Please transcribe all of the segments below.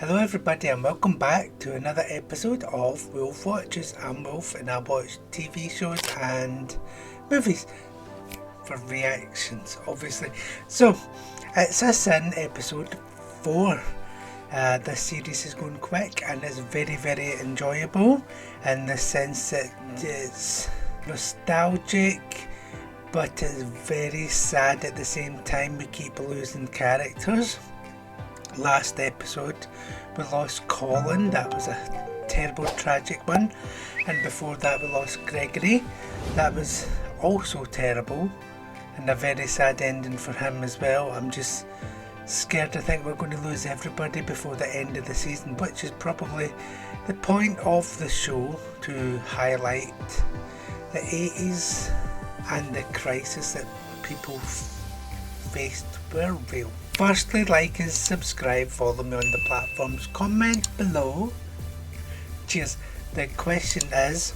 Hello everybody and welcome back to another episode of Wölf Watches. I'm Wölf and I watch TV shows and movies for reactions, obviously. So, it's us in episode 4. This series is going quick and it's very, very enjoyable in the sense that it's nostalgic, but it's very sad at the same time. We keep losing characters. Last episode we lost Colin, that was a terrible tragic one, and before that we lost Gregory, that was also terrible and a very sad ending for him as well. I'm just scared to think we're going to lose everybody before the end of the season, which is probably the point of the show, to highlight the 80s and the crisis that people faced were real. Firstly, like and subscribe, follow me on the platforms, comment below. Cheers. The question is,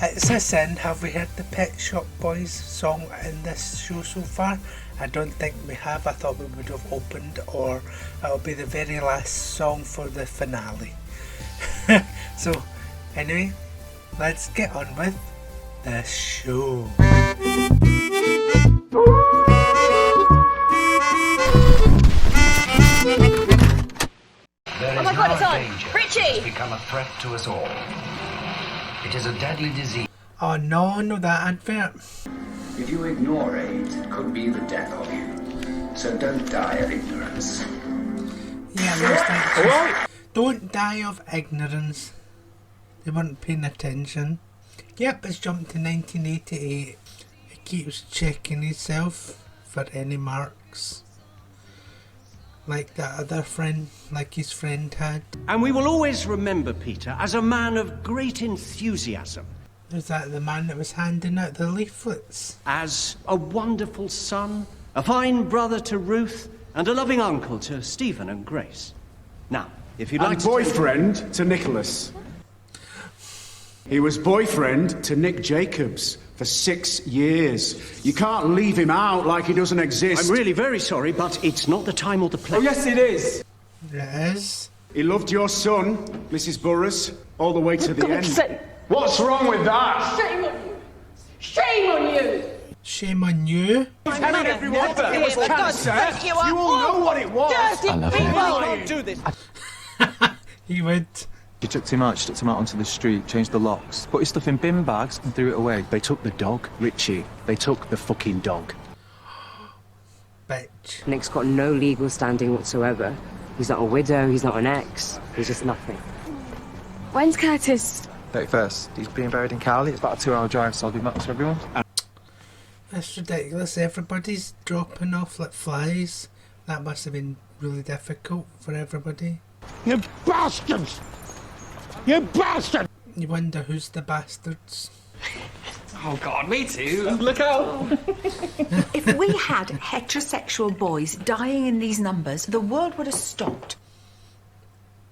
it's a sin, have we heard the Pet Shop Boys song in this show so far? I don't think we have. I thought we would have opened, or it'll be the very last song for the finale. So anyway, let's get on with the show. Oh my God, it's on! Richie! It's become a threat to us all. It is a deadly disease. Oh no, not that advert. If you ignore AIDS, it could be the death of you. So don't die of ignorance. Yeah, most actors don't die of ignorance. They weren't paying attention. Yep, it's jumped to 1988. It keeps checking itself for any marks. Like that other friend, like his friend had. And we will always remember Peter as a man of great enthusiasm. Was that the man that was handing out the leaflets? As a wonderful son, a fine brother to Ruth, and a loving uncle to Stephen and Grace. Now, if you'd like And to... boyfriend to Nicholas. He was boyfriend to Nick Jacobs for 6 years. You can't leave him out like he doesn't exist. I'm really very sorry, but it's not the time or the place. Oh, yes, it is. It is. He loved your son, Mrs. Burroughs, all the way to the end. What's wrong with that? Shame on you! Shame on you! Shame on you. Telling everyone it was cancer. You You all know what it was. dirty people! Don't do this. He would. He took too much, took him out onto the street, changed the locks, put his stuff in bin bags and threw it away. They took the dog, Richie. They took the fucking dog. Bitch. Nick's got no legal standing whatsoever. He's not a widow, he's not an ex, he's just nothing. When's Curtis? 31st. He's being buried in Cali. It's about a 2-hour drive, so I'll do maps for everyone. That's ridiculous. Everybody's dropping off like flies. That must have been really difficult for everybody. You bastards! You bastard! You wonder who's the bastards. Oh God, me too. Look out! If we had heterosexual boys dying in these numbers, the world would have stopped.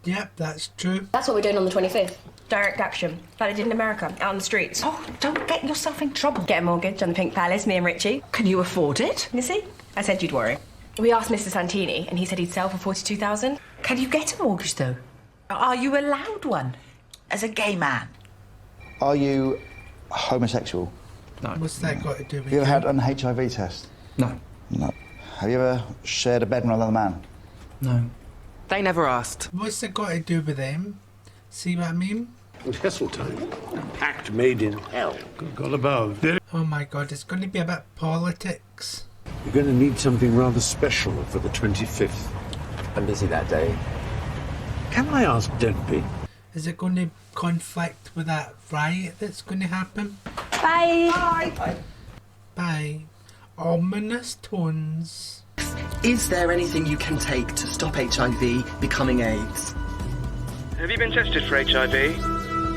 Yep, that's true. That's what we're doing on the 25th. Direct action. Like they did in America, out on the streets. Oh, don't get yourself in trouble. Get a mortgage on the Pink Palace, me and Richie. Can you afford it? You see? I said you'd worry. We asked Mr. Santini, and he said he'd sell for 42,000. Can you get a mortgage, though? Are you allowed one? As a gay man? Are you homosexual? What's that got to do with Have you ever had an HIV test? No. No. Have you ever shared a bed with another man? No. They never asked. What's that got to do with them? See what I mean? Heseltine. A pact made in hell. Good God above. Oh my God, it's going to be about politics. You're going to need something rather special for the 25th. I'm busy that day. Can I ask Deadbeat? Is it going to conflict with that riot that's going to happen? Bye! Bye. Bye. Ominous tones. Is there anything you can take to stop HIV becoming AIDS? Have you been tested for HIV?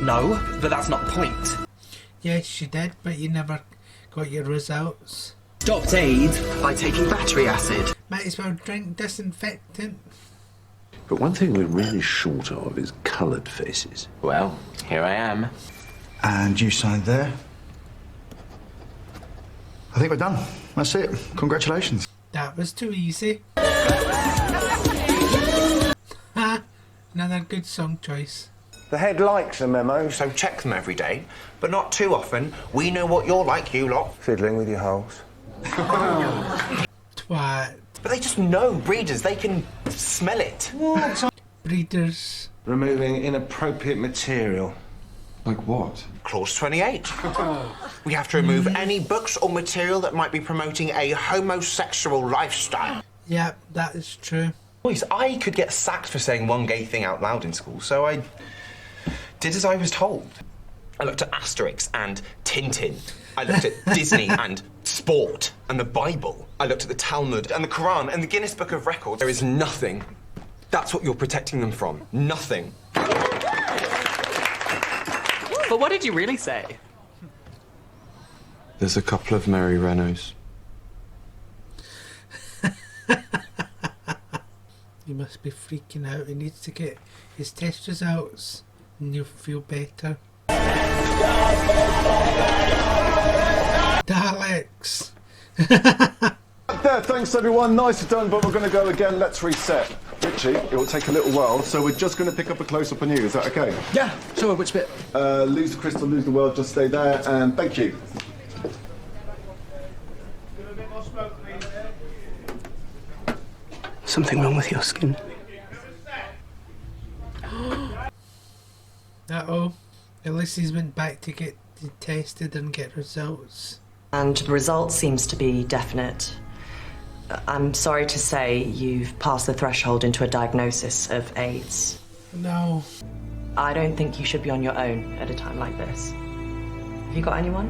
No, but that's not the point. Yes, you did, but you never got your results. Stopped AIDS by taking battery acid. Might as well drink disinfectant. But one thing we're really short of is coloured faces. Well, here I am. And you signed there? I think we're done. That's it. Congratulations. That was too easy. Another good song choice. The head likes a memo, so check them every day. But not too often. We know what you're like, you lot. Fiddling with your holes. Twat. But they just know, breeders. They can smell it. Breeders. Removing inappropriate material. Like what? Clause 28. We have to remove any books or material that might be promoting a homosexual lifestyle. Yeah, that is true. Boys, I could get sacked for saying one gay thing out loud in school, so I did as I was told. I looked at Asterix and Tintin. I looked at Disney and sport and the Bible. I looked at the Talmud and the Quran and the Guinness Book of Records. There is nothing. That's what you're protecting them from. Nothing. But what did you really say? There's a couple of Mary Renos. He must be freaking out. He needs to get his test results and you'll feel better. Daleks! There, thanks everyone. Nicely done, but we're going to go again. Let's reset. Richie, it will take a little while, so we're just going to pick up a close-up on you. Is that okay? Yeah, sure. Which bit? Lose the crystal, lose the world. Just stay there, and thank you. Something wrong with your skin? Uh-oh. At least he's went back to get tested and get results. And the result seems to be definite. I'm sorry to say you've passed the threshold into a diagnosis of AIDS. No. I don't think you should be on your own at a time like this. Have you got anyone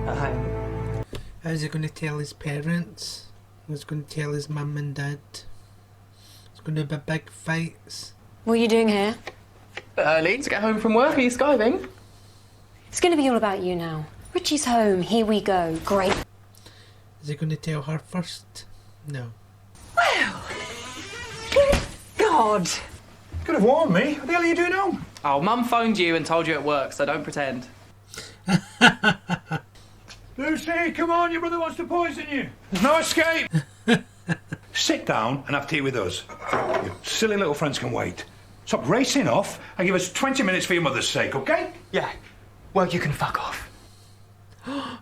at home? How's he going to tell his parents? He's going to tell his mum and dad. It's going to be big fights. What are you doing here? Early to get home from work. Are you skiving? It's going to be all about you now. Richie's home. Here we go. Great. Is he going to tell her first? No. Well, good God. Could have warned me. What the hell are you doing home? Oh, Mum phoned you and told you at work, so don't pretend. Lucy, come on, your brother wants to poison you. There's no escape. Sit down and have tea with us. Your silly little friends can wait. Stop racing off and give us 20 minutes for your mother's sake, OK? Yeah. Well, you can fuck off. Oh,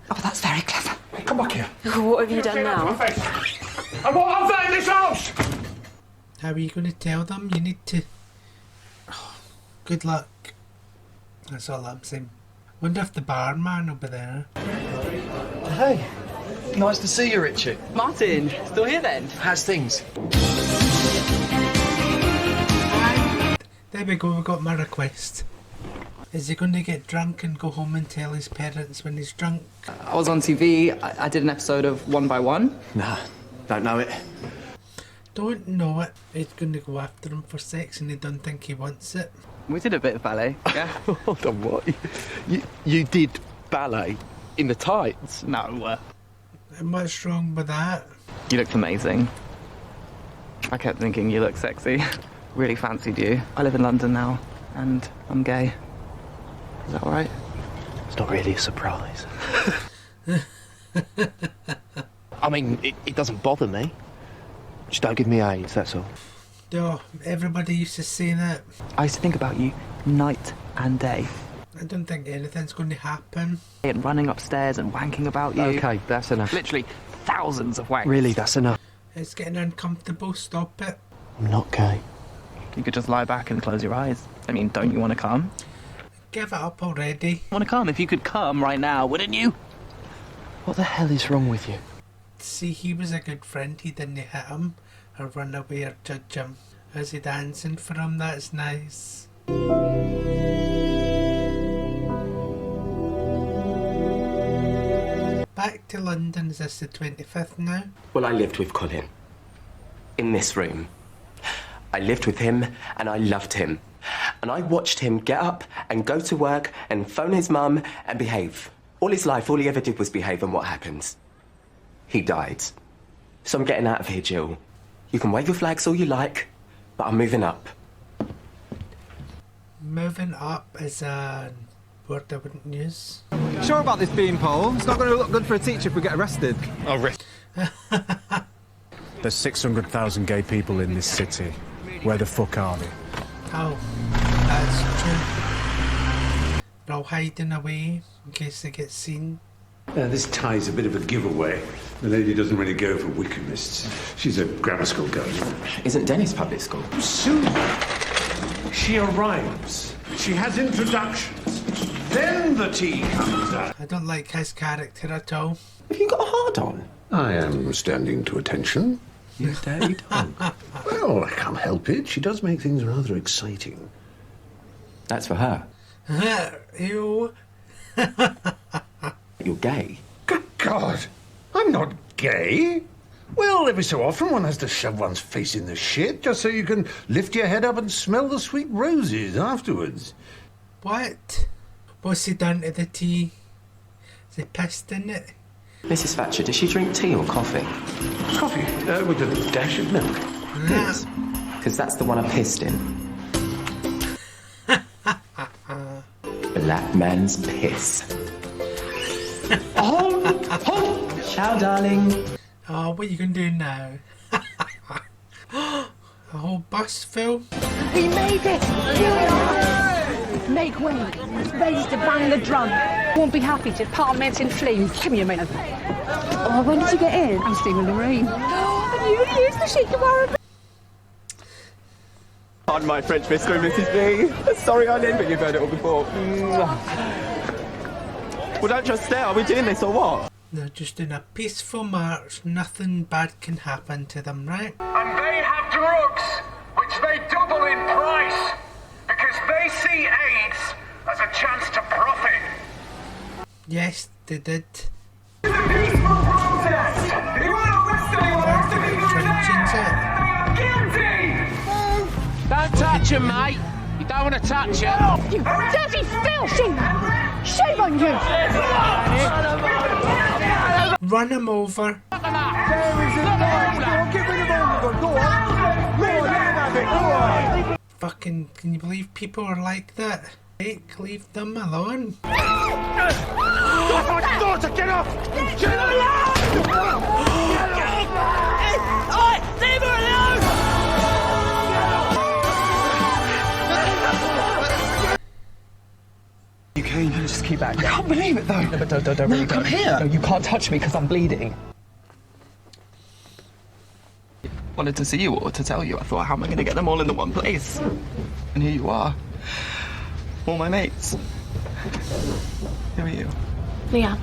that's very clever. Come back here. What have you done now? I won't have that in this house! How are you going to tell them? You need to... Oh, good luck. That's all I'm saying. Wonder if the barman will be there. Hey. Nice to see you, Richie. Martin, still here then? How's things? There we go, we got my request. Is he going to get drunk and go home and tell his parents when he's drunk? I was on TV. I did an episode of One by One. Nah, don't know it. Don't know it. He's going to go after him for sex and he don't think he wants it. We did a bit of ballet, yeah. Hold on, what? You did ballet in the tights? No. And what's wrong with that? You looked amazing. I kept thinking you looked sexy. Really fancied you. I live in London now, and I'm gay. Is that all right? It's not really a surprise. I mean, it doesn't bother me. Just don't give me AIDS, that's all. Oh, everybody used to say that. I used to think about you night and day. I don't think anything's going to happen. And running upstairs and wanking about you. Okay, that's enough. Literally thousands of wanks. Really, that's enough. It's getting uncomfortable, stop it. I'm not gay. You could just lie back and close your eyes. I mean, don't you want to come? Give it up already. Want to come? If you could come right now, wouldn't you? What the hell is wrong with you? See, he was a good friend. He didn't hit him or run away or judge him. Is he dancing for him? That's nice. Back to London. Is this the 25th now? Well, I lived with Colin. In this room. I lived with him and I loved him. And I watched him get up and go to work and phone his mum and behave. All his life, all he ever did was behave, and what happens? He died. So I'm getting out of here, Jill. You can wave your flags all you like, but I'm moving up. Moving up is a word I wouldn't use. Sure about this beanpole? It's not going to look good for a teacher if we get arrested. There's 600,000 gay people in this city. Where the fuck are they? Oh, that's true. They're all hiding away in case they get seen. This tie's a bit of a giveaway. The lady doesn't really go for Wycomists. She's a grammar school girl. Isn't Dennis public school? Soon. She arrives. She has introductions. Then the tea comes out. I don't like his character at all. Have you got a hard on? I am standing to attention. You dirty dog. Well, I can't help it. She does make things rather exciting. That's for her. Ew. You're gay. Good God! I'm not gay. Well, every so often one has to shove one's face in the shit just so you can lift your head up and smell the sweet roses afterwards. What? What's he done to the tea? Is he pissed in it? Mrs. Thatcher, does she drink tea or coffee? Coffee, with a dash of milk. Yes. Because that's the one I pissed in. Black man's piss. Ciao, darling. Oh, what are you going to do now? A whole bus full? We made it! Here we are! Make way. Ready to bang the drum. Won't be happy to part mates in flames. Give me a minute. Oh, when did you get in? I'm staying in the rain. And you used the shaky warren. Pardon my French biscuit, Mrs. B. Sorry I'm in, but you've heard it all before. Well, don't just stare. Are we doing this or what? They're just in a peaceful march. Nothing bad can happen to them, right? And they have drugs, which they double in price, because they see AIDS as a chance to profit. Yes, they did. It's a peaceful protest! If you want to arrest anyone after me for that, they are guilty! Don't touch him, mate. You don't want to touch him. You dirty filthy! Shame on you! Run him over. Fucking, can you believe people are like that? Leave them alone. Get off! Get leave her alone! You can just keep back. I can't believe it, though. No, but don't really come here. No, you can't touch me because I'm bleeding. Wanted to see you or to tell you. I thought, how am I going to get them all in the one place? And here you are. All my mates. Who are you? Leanne.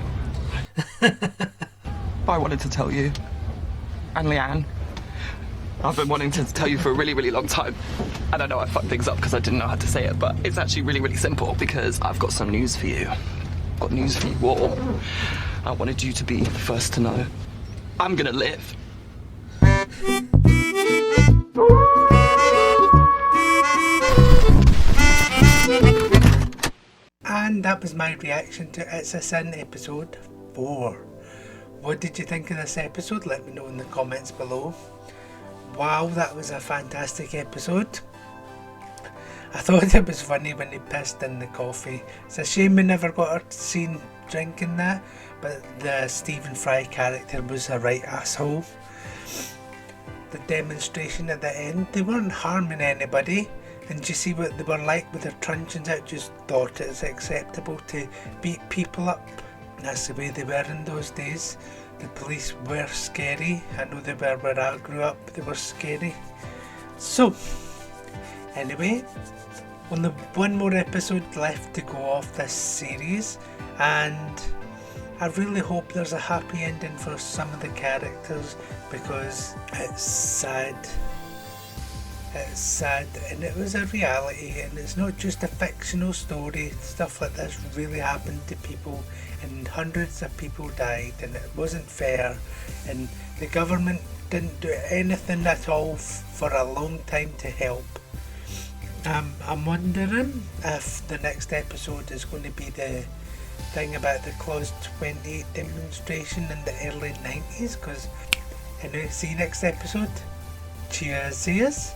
I wanted to tell you. And Leanne. I've been wanting to tell you for a really, really long time. And I know I fucked things up because I didn't know how to say it, but it's actually really, really simple because I've got some news for you. I've got news for you all. I wanted you to be the first to know. I'm gonna live. And that was my reaction to It's a Sin episode 4. What did you think of this episode? Let me know in the comments below. Wow, that was a fantastic episode. I thought it was funny when he pissed in the coffee. It's a shame we never got her seen drinking that, but the Stephen Fry character was a right asshole. The demonstration at the end, they weren't harming anybody. And you see what they were like with their truncheons out? Just thought it was acceptable to beat people up. That's the way they were in those days. The police were scary. I know they were where I grew up. They were scary. So, anyway, only one more episode left to go off this series, and I really hope there's a happy ending for some of the characters because it's sad. It's sad, and it was a reality, and it's not just a fictional story. Stuff like this really happened to people, and hundreds of people died, and it wasn't fair, and the government didn't do anything at all for a long time to help. I'm wondering if the next episode is going to be the thing about the Clause 28 demonstration in the early 90s, because anyway, see you next episode. Cheers.